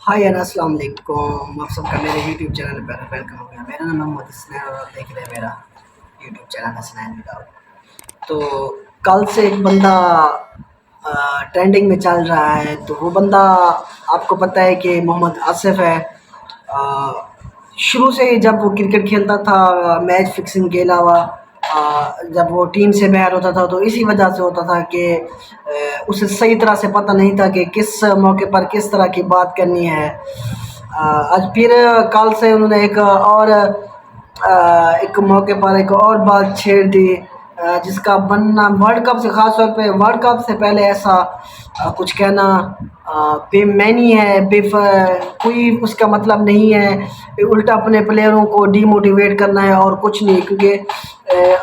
हाय यार, अस्सलाम वालेकुम। आप सबका मेरे यूट्यूब चैनल पर वेलकम हो गया। मेरा नाम मोहम्मद हसनैन और आप देख रहे हैं मेरा यूट्यूब चैनल हसनैन ब्लॉग। तो कल से एक बंदा ट्रेंडिंग में चल रहा है। तो वो बंदा आपको पता है कि मोहम्मद आसिफ है। अ, शुरू से ही जब वो क्रिकेट खेलता था मैच फिक्सिंग के अलावा, जब वो टीम से बाहर होता था तो इसी वजह से होता था कि उसे सही तरह से पता नहीं था कि किस मौके पर किस तरह की बात करनी है। आज फिर कल से उन्होंने एक मौके पर एक और बात छेड़ दी, जिसका बनना वर्ल्ड कप से ख़ास तौर पे वर्ल्ड कप से पहले ऐसा कुछ कहना बेमैनी है, कोई उसका मतलब नहीं है। उल्टा अपने प्लेयरों को डीमोटिवेट करना है और कुछ नहीं, क्योंकि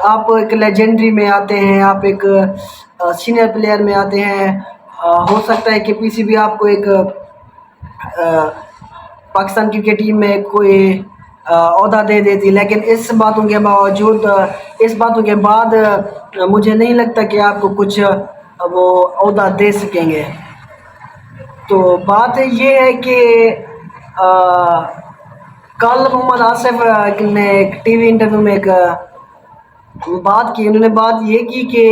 आप एक लेजेंडरी में आते हैं, आप एक सीनियर प्लेयर में आते हैं। हो सकता है कि पीसीबी आपको एक पाकिस्तान क्रिकेट टीम में कोई ओहदा दे देती, लेकिन इस बातों के बाद मुझे नहीं लगता कि आपको कुछ वो ओहदा दे सकेंगे। तो बात ये है कि कल मोहम्मद आसिफ ने एक टीवी इंटरव्यू में एक बात की। उन्होंने बात ये की कि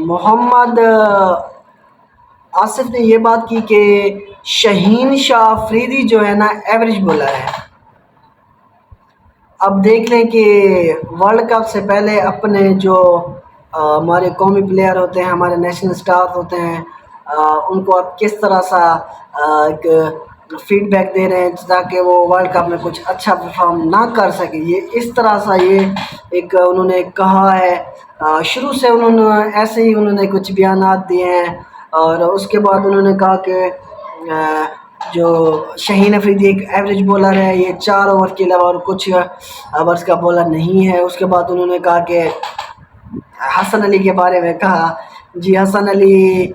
मोहम्मद आसिफ ने ये बात की कि शहीन शाह अफरीदी जो है ना, एवरेज बॉलर है। अब देख लें कि वर्ल्ड कप से पहले अपने जो हमारे कौमी प्लेयर होते हैं, हमारे नेशनल स्टार होते हैं, उनको आप किस तरह सा एक फीडबैक दे रहे हैं ताकि वो वर्ल्ड कप में कुछ अच्छा परफॉर्म ना कर सके। ये इस तरह सा ये एक उन्होंने कहा है। शुरू से उन्होंने ऐसे ही उन्होंने कुछ बयानात दिए हैं और उसके बाद उन्होंने कहा कि जो शहीन अफरीदी एक एवरेज बॉलर है, ये 4 ओवर के अलावा और कुछ ओवर्स का बॉलर नहीं है। उसके बाद उन्होंने कहा कि हसन अली के बारे में कहा। जी, हसन अली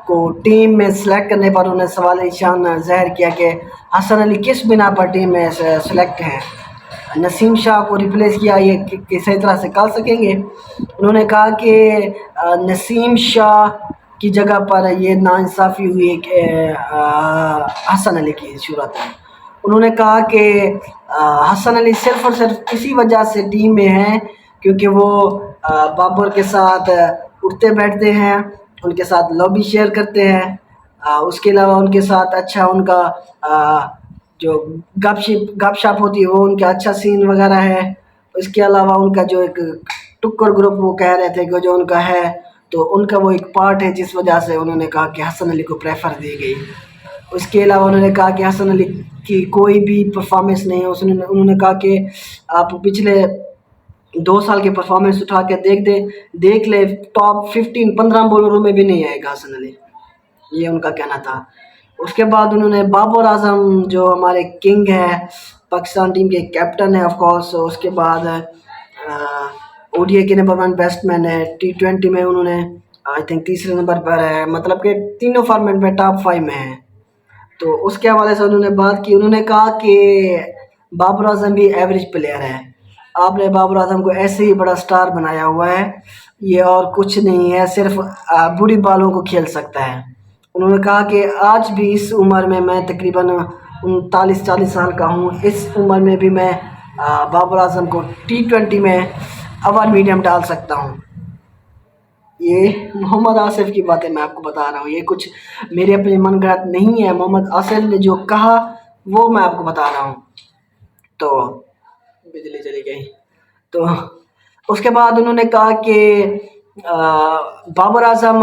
को टीम में सेलेक्ट करने पर उन्हें सवाल निशान ज़ाहिर किया कि हसन अली किस बिना पर टीम में सेलेक्ट हैं। नसीम शाह को रिप्लेस किया, ये किसी तरह से कर सकेंगे। उन्होंने कहा कि नसीम शाह की जगह पर ये नाइंसाफ़ी हुई कि हसन अली की सूरत में। उन्होंने कहा कि हसन अली सिर्फ़ और सिर्फ इसी वजह से टीम में हैं क्योंकि वो बाबर के साथ उठते बैठते हैं, उनके साथ लॉबी शेयर करते हैं। उसके अलावा उनके साथ अच्छा उनका जो गपशप होती है वो उनका अच्छा सीन वगैरह है। इसके अलावा उनका जो एक टुक्कर ग्रुप वो कह रहे थे कि जो उनका है, तो उनका वो एक पार्ट है जिस वजह से उन्होंने कहा कि हसन अली को प्रेफर दी गई। उसके अलावा उन्होंने कहा कि हसन अली की कोई भी परफॉर्मेंस नहीं है। उन्होंने कहा कि आप पिछले 2 साल की परफॉर्मेंस उठा के देख ले, टॉप 15 बॉलरों में भी नहीं आएगा हसन अली, ये उनका कहना था। उसके बाद उन्होंने बाबर आजम जो हमारे किंग है, पाकिस्तान टीम के कैप्टन है ऑफ कोर्स, उसके बाद ओडीआई के नंबर 1 बैट्समैन है, T20 में उन्होंने आई थिंक तीसरे नंबर पर है, मतलब कि तीनों फॉर्मेट में टॉप 5 में है। तो उसके हवाले से उन्होंने बात की। उन्होंने कहा कि बाबर आजम भी एवरेज प्लेयर है, आपने बाबर आजम को ऐसे ही बड़ा स्टार बनाया हुआ है, ये और कुछ नहीं है, सिर्फ बुरी बालों को खेल सकता है। उन्होंने कहा कि आज भी इस उम्र में मैं तकरीबन 39-40 साल का हूँ, इस उम्र में भी मैं बाबर आजम को T20 में अवर मीडियम डाल सकता हूँ। ये मोहम्मद आसिफ की बातें मैं आपको बता रहा हूँ, ये कुछ मेरे अपने मन गढ़ंत नहीं है। मोहम्मद आसिफ ने जो कहा वो मैं आपको बता रहा हूँ। तो बिजली चली गई। तो उसके बाद उन्होंने कहा कि बाबर आजम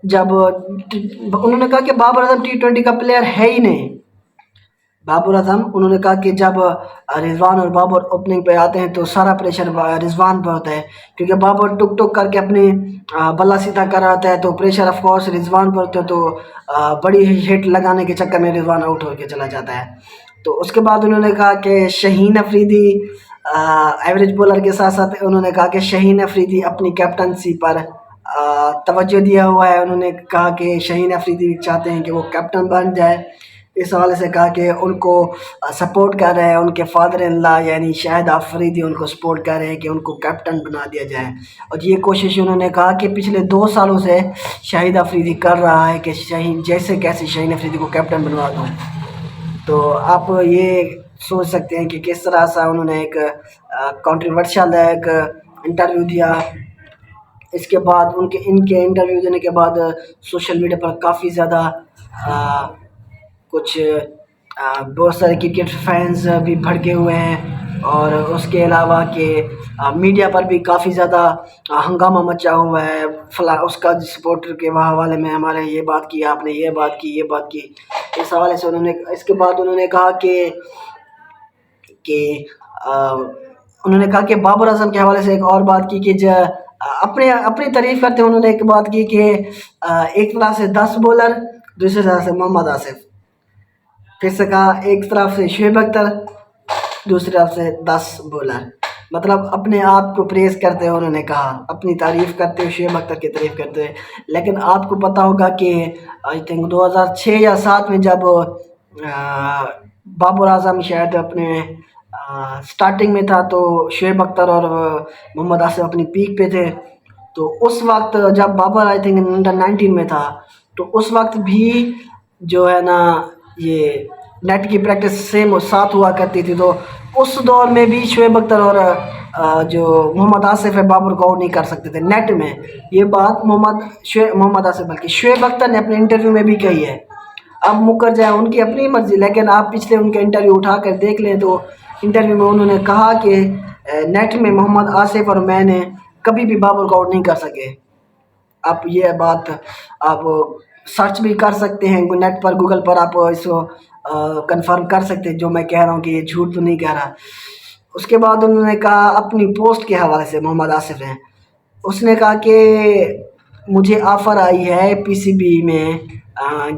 जब उन्होंने कहा कि बाबर आजम T20 का प्लेयर है ही नहीं। बाबर आजम उन्होंने कहा कि जब रिजवान और बाबर ओपनिंग पे आते हैं तो सारा प्रेशर रिजवान पर होता है, क्योंकि बाबर टुक टुक करके अपनी बल्ला सीधा कर आता है, तो प्रेशर ऑफ कोर्स रिजवान पर होता है। तो बड़ी हिट लगाने के चक्कर में रिजवान आउट होकर चला जाता है। तो उसके बाद उन्होंने कहा कि शहीन अफरीदी एवरेज बॉलर के साथ साथ उन्होंने कहा कि शहीन अफरीदी अपनी कैप्टनसी पर तवज्जो दिया हुआ है। उन्होंने कहा कि शहीन अफरीदी चाहते हैं कि वो कैप्टन बन जाए। اس حوالے سے کہا کہ ان کو سپورٹ کر رہے ہیں، ان کے فادر ان لا یعنی شاہد آفریدی ان کو سپورٹ کر رہے ہیں کہ ان کو کیپٹن بنا دیا جائے، اور یہ کوشش انہوں نے کہا کہ پچھلے 2 سالوں سے شاہد آفریدی کر رہا ہے کہ جیسے کیسے شاہد آفریدی کو کیپٹن بنوا دوں۔ تو آپ یہ سوچ سکتے ہیں کہ کس طرح سے انہوں نے ایک کنٹروورشل ایک انٹرویو دیا۔ اس کے بعد ان کے انٹرویو دینے کے بعد سوشل میڈیا پر کافی زیادہ کچھ بہت سارے کرکٹ فینز بھی بھڑکے ہوئے ہیں، اور اس کے علاوہ کہ میڈیا پر بھی کافی زیادہ ہنگامہ مچا ہوا ہے، اس کا سپورٹر کے حوالے میں ہمارے یہ بات کی، آپ نے یہ بات کی، یہ بات کی۔ اس حوالے سے اس کے بعد انہوں نے کہا کہ بابر اعظم کے حوالے سے ایک اور بات کی کہ اپنی تعریف کرتے انہوں نے ایک بات کی کہ ایک طرح سے 10 بولر، دوسری طرف سے محمد آصف، پھر سے کہا ایک طرف سے شعیب اختر، دوسری طرف سے 10 بولر، مطلب اپنے آپ کو پریز کرتے ہوئے انہوں نے کہا، اپنی تعریف کرتے ہوئے، شعیب اختر کی تعریف کرتے ہوئے۔ لیکن آپ کو پتہ ہوگا کہ آئی تھنک 2006 یا 2007 میں جب بابر اعظم شاید اپنے سٹارٹنگ میں تھا، تو شعیب اختر اور محمد آصف اپنی پیک پہ تھے، تو اس وقت جب بابر آئی تھنک انڈر 19 میں تھا، تو اس وقت بھی جو ہے نا یہ نیٹ کی پریکٹس سیم ساتھ ہوا کرتی تھی، تو اس دور میں بھی شعیب اختر اور جو محمد آصف ہے بابر کو آؤٹ نہیں کر سکتے تھے نیٹ میں۔ یہ بات محمد آصف بلکہ شعیب اختر نے اپنے انٹرویو میں بھی کہی ہے۔ اب مکر جائے ان کی اپنی مرضی، لیکن آپ پچھلے ان کے انٹرویو اٹھا کر دیکھ لیں تو انٹرویو میں انہوں نے کہا کہ نیٹ میں محمد آصف اور میں نے کبھی بھی بابر کو آؤٹ نہیں کر سکے۔ آپ یہ بات آپ سرچ بھی کر سکتے ہیں نیٹ پر، گوگل پر، آپ اس کو کنفرم کر سکتے ہیں جو میں کہہ رہا ہوں کہ یہ جھوٹ تو نہیں کہہ رہا۔ اس کے بعد انہوں نے کہا اپنی پوسٹ کے حوالے سے، محمد آصف نے اس نے کہا کہ مجھے آفر آئی ہے پی سی بی میں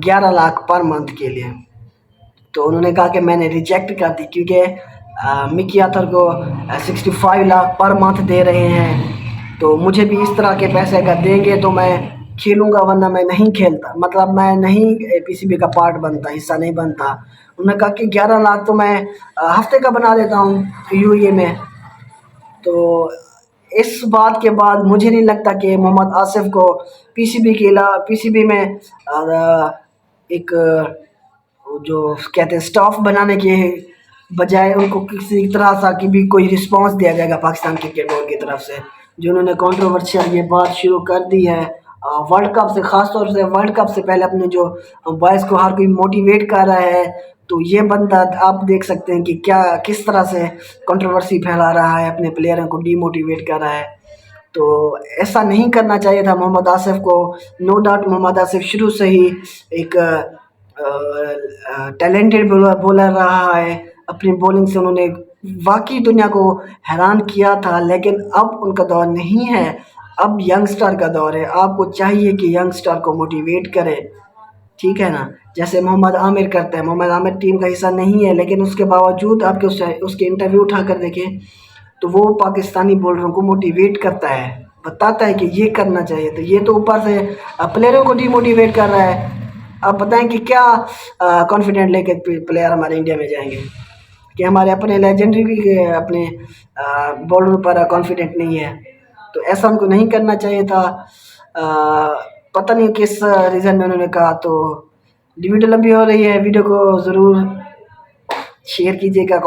11 لاکھ پر منتھ کے لیے، تو انہوں نے کہا کہ میں نے ریجیکٹ کر دی کیونکہ مکی آتھر کو 65 لاکھ پر منتھ دے رہے ہیں، تو مجھے بھی اس طرح کے پیسے اگر دیں گے تو میں کھیلوں گا، ورنہ میں نہیں کھیلتا، مطلب میں نہیں پی سی بی کا پارٹ بنتا، حصہ نہیں بنتا۔ انہوں نے کہا کہ 11 لاکھ تو میں ہفتے کا بنا دیتا ہوں یو اے میں۔ تو اس بات کے بعد مجھے نہیں لگتا کہ محمد آصف کو پی سی بی میں ایک جو کہتے ہیں سٹاف بنانے کے بجائے ان کو کسی طرح سا کی بھی کوئی رسپانس دیا جائے گا پاکستان کرکٹ بورڈ کی طرف سے، جو انہوں نے کنٹروورشل یہ بات شروع کر دی ہے ورلڈ کپ سے، خاص طور سے ورلڈ کپ سے پہلے اپنے جو بوائز کو ہر کوئی موٹیویٹ کر رہا ہے، تو یہ بندہ آپ دیکھ سکتے ہیں کہ کس طرح سے کنٹروورسی پھیلا رہا ہے، اپنے پلیئروں کو ڈی موٹیویٹ کر رہا ہے۔ تو ایسا نہیں کرنا چاہیے تھا محمد آصف کو۔ نو ڈاؤٹ محمد آصف شروع سے ہی ایک ٹیلنٹڈ بولر رہا ہے، اپنی بولنگ سے انہوں نے واقعی دنیا کو حیران کیا تھا، لیکن اب ان کا دور نہیں ہے، اب ینگسٹر کا دور ہے۔ آپ کو چاہیے کہ ینگسٹر کو موٹیویٹ کرے، ٹھیک ہے نا، جیسے محمد عامر کرتا ہے۔ محمد عامر ٹیم کا حصہ نہیں ہے، لیکن اس کے باوجود آپ کے اس کے انٹرویو اٹھا کر دیکھیں تو وہ پاکستانی بولروں کو موٹیویٹ کرتا ہے، بتاتا ہے کہ یہ کرنا چاہیے، تو یہ تو اوپر سے پلیئروں کو ڈی موٹیویٹ کر رہا ہے۔ آپ بتائیں کہ کیا کانفیڈنٹ لے کے پلیئر ہمارے انڈیا میں جائیں گے کہ ہمارے اپنے لیجنڈری اپنے بولر پر کانفیڈنٹ نہیں ہے؟ تو ایسا ان کو نہیں کرنا چاہیے تھا۔ پتہ نہیں کس ریزن میں انہوں نے کہا۔ تو ویڈیو لمبی ہو رہی ہے، ویڈیو کو ضرور شیئر کیجیے گا،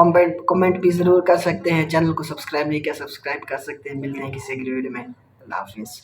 کمنٹ بھی ضرور کر سکتے ہیں، چینل کو سبسکرائب نہیں کیا سبسکرائب کر سکتے ہیں۔ ملتے ہیں کسی اگلی ویڈیو میں، اللہ حافظ۔